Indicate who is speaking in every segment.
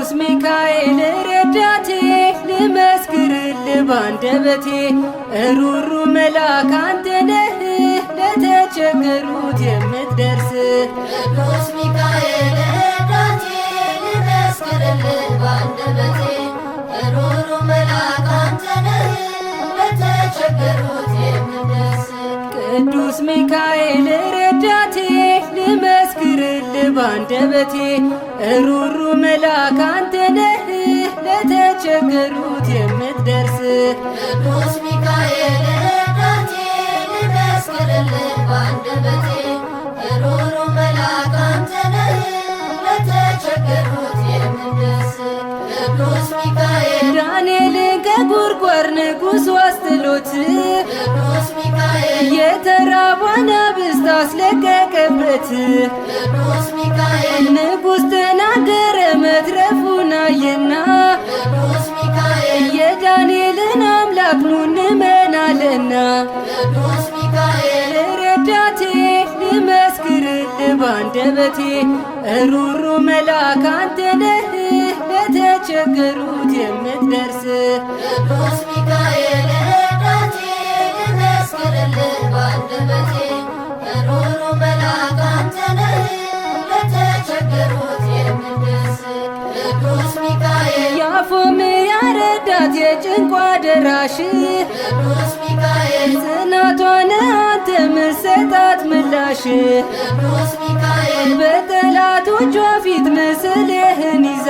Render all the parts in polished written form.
Speaker 1: ቅዱስ ሚካኤል ረዳቴ ልመስክርልህ ባንደበቴ ሩሩ መልአክ አንተ ነህ ለተቸገሩት የምትደርስ
Speaker 2: ቅዱስ ሚካኤል ረዳቴ ልመስክርልህ ባንደበቴ ሩሩ መልአክ አንተ ነህ ለተቸገሩት የምትደርስ
Speaker 1: ቅዱስ ሚካኤል ረዳቴ ልመስክርልህ ባንደበቴ ሩሩ መልአክ አንተ ነህ ለተቸገሩት የምትደርስ
Speaker 2: ቅዱስ ሚካኤል ረዳቴ ልመስክርልህ ባንደበቴ ሩሩ መልአክ አንተ ነህ ለተቸገሩት የምትደርስ ቅዱስ ሚካኤል
Speaker 1: ዳንኤልን ከጉድጓድ ንጉሥ አስጥሎት
Speaker 2: ቅዱስ ሚካኤል
Speaker 1: የተራቡ አናብስት አስለቀቀበት
Speaker 2: ቅዱስ ሚካኤል
Speaker 1: ንጉሥ ተናገረ መትረፉን አየና
Speaker 2: ቅዱስ ሚካኤል
Speaker 1: የዳንኤልን አምላክ ኑ እንመናለና
Speaker 2: ቅዱስ ሚካኤል
Speaker 1: ረዳቴ ልመስክርልህ ባንደበቴ ሩሩ መልአክ አንተ ነህ ለተቸገሩት የምትደርስ
Speaker 2: ቅዱስ ሚካኤል ረዳቴ ልመስክርልህ ባንደበቴ ሩሩ መልአክ አንተ ነህ ለተቸገሩት የምትደርስ ቅዱስ ሚካኤል
Speaker 1: የአፎምያ ረዳት የጭንቋ ደራሽ
Speaker 2: ቅዱስ ሚካኤል
Speaker 1: ጽናቷን አንተ ምሰጣት ምላሽ
Speaker 2: ቅዱስ ሚካኤል
Speaker 1: በጠላቶቿ ፊት ምስልህን ይዛ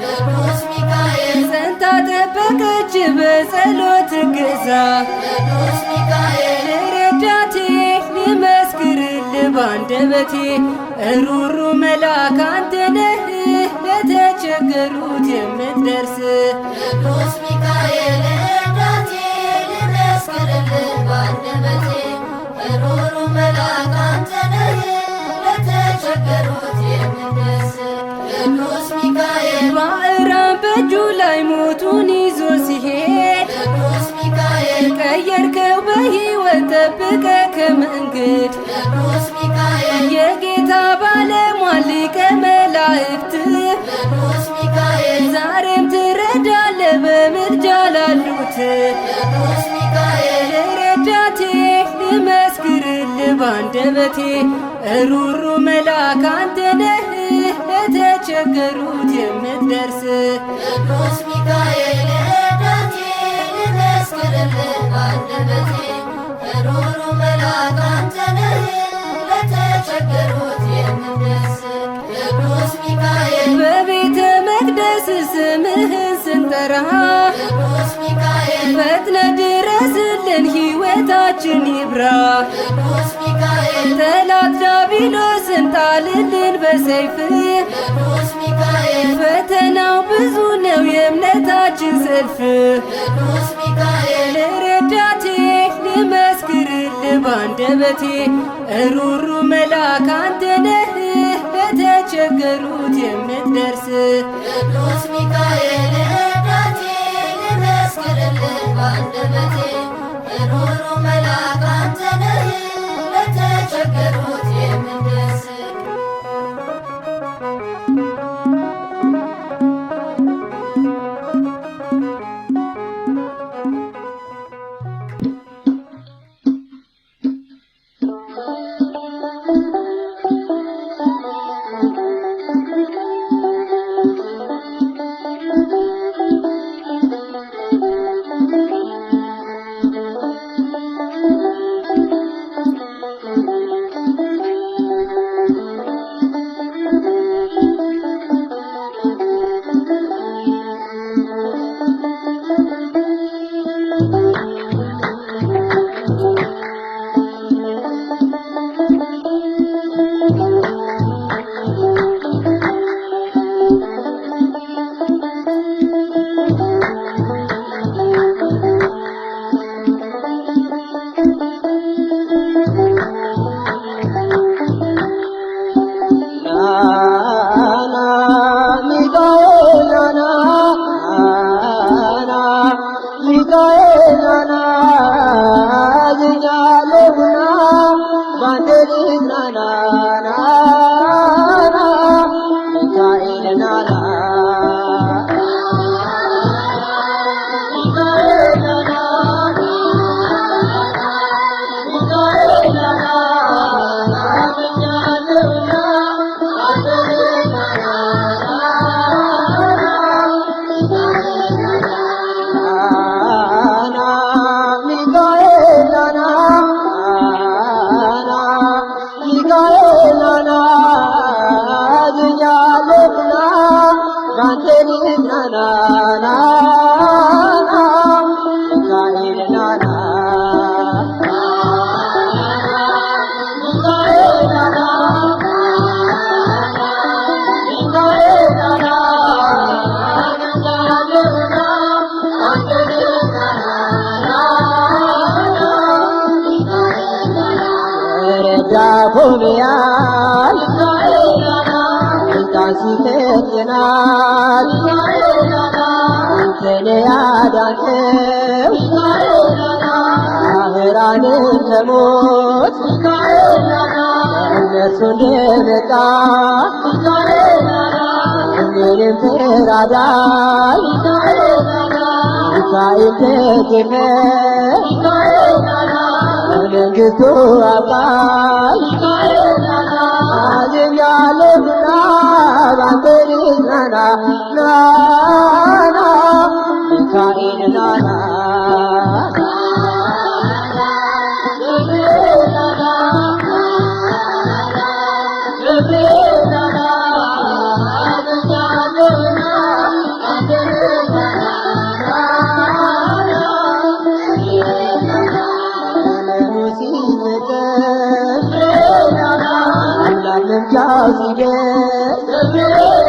Speaker 2: ቅዱስ ሚካኤል
Speaker 1: ጸንታ ጠበቀች በጸሎት እገዛ
Speaker 2: ቅዱስ ሚካኤል
Speaker 1: ረዳቴ ልመስክርልህ ባንደበቴ ሩሩ መልአክ አንተ ነህ ለተቸገሩት የምትደርስ
Speaker 2: ቅዱስ ሚካኤል ረዳቴ ልመስክርልህ ባንደበቴ ሩሩ መልአክ አንተ ነህ ለተቸገሩት የምትደርስ ቅዱስ ሚካኤል
Speaker 1: ባዕራን በእጁ ላይ ሞቱን ይዞ ሲሄድ
Speaker 2: ቅዱስ ሚካኤል
Speaker 1: ቀየርከው በሕይወት ጠብቀ ከመንገድ
Speaker 2: ቅዱስ ሚካኤል
Speaker 1: የጌታ ባለሟል ሊቀ መላእክት
Speaker 2: ቅዱስ ሚካኤል
Speaker 1: ዛሬም ትረዳለህ በምልጃ ላሉት
Speaker 2: ቅዱስ ሚካኤል
Speaker 1: ረዳቴ ልመስክርልህ ባንደበቴ ሩሩ መልአክ አንተ ነህ ለተቸገሩት የምትደርስ
Speaker 2: ቅዱስ ሚካኤል ረዳቴ ልመስክርልህ ባንደበቴ ሩሩ መልአክ አንተ ነህ ለተቸገሩት የምትደርስ ቅዱስ ሚካኤል
Speaker 1: በቤተ መቅደስ ስምህን ስንጠራ
Speaker 2: ቅዱስ ሚካኤል
Speaker 1: ፈጥነ ድረስልን ሕይወታችን ይብራ
Speaker 2: ቅዱስ ሚካኤል
Speaker 1: ጠላት ዲያብሎስን ጣልልን በሰይፍ
Speaker 2: ቅዱስ ሚካኤል
Speaker 1: ፈተናው ብዙ ነው የእምነታችን ሰልፍ
Speaker 2: ቅዱስ ሚካኤል
Speaker 1: ረዳቴ ልመስክርልህ ባንደበቴ ሩሩ መልአክ አንተ ነህ ለተቸገሩት የምትደርስ
Speaker 2: ቅዱስ ሚካኤል ረዳቴ ልመስክርልህ ባንደበቴ ሩሩ መልአክ አንተ ነህ ለተቸገሩት የምትደርስ
Speaker 3: ሚካኤል ናና እያለፍና ባንተ ልጽናና ሚካኤል ናና ያቆምያል ስልጣን ሲፈትናት አንተን ያዳንከው ማህራንን ከሞት እነሱ እንደመጣ እኔንም ተራዳይ ሚካኤል ተገኘ መንግሥቱ አባል አዝኛለሁና ባንተ ልጽናና ናና ሚካኤል ናና መምጫው ሲደርስ ገብርኤል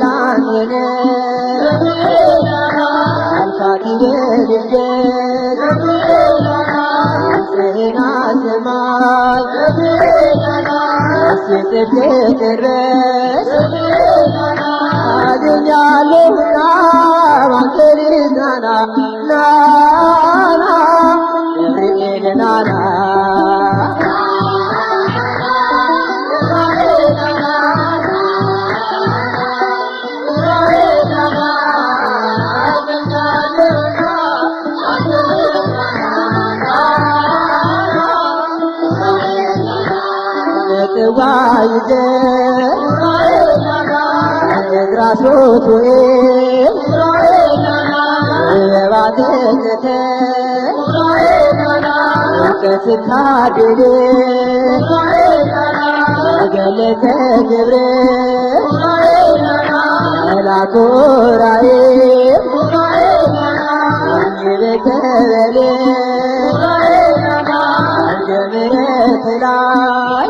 Speaker 3: አንተነ አልፋት በድንገት ጽና ሰማይ ስጽድቅ ድረስ አገኛለሁና ባንተ ልጽናና ናና ገብርኤል ናና ጽዋ ይዘህ እዝራሶት ወይም እባትተተ እውቀት ስታድል ገለተ ክብር መላኩ ራእይ ይበከበል ጀምረት ላይ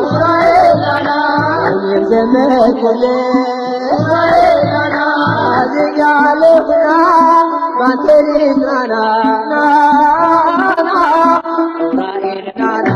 Speaker 3: የዘመርኩልህ አዝኛለሁና ባንተ ልጽናና ናና ሚካኤል ናና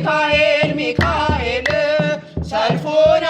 Speaker 4: ሚካኤል ሚካኤል ሰልፉን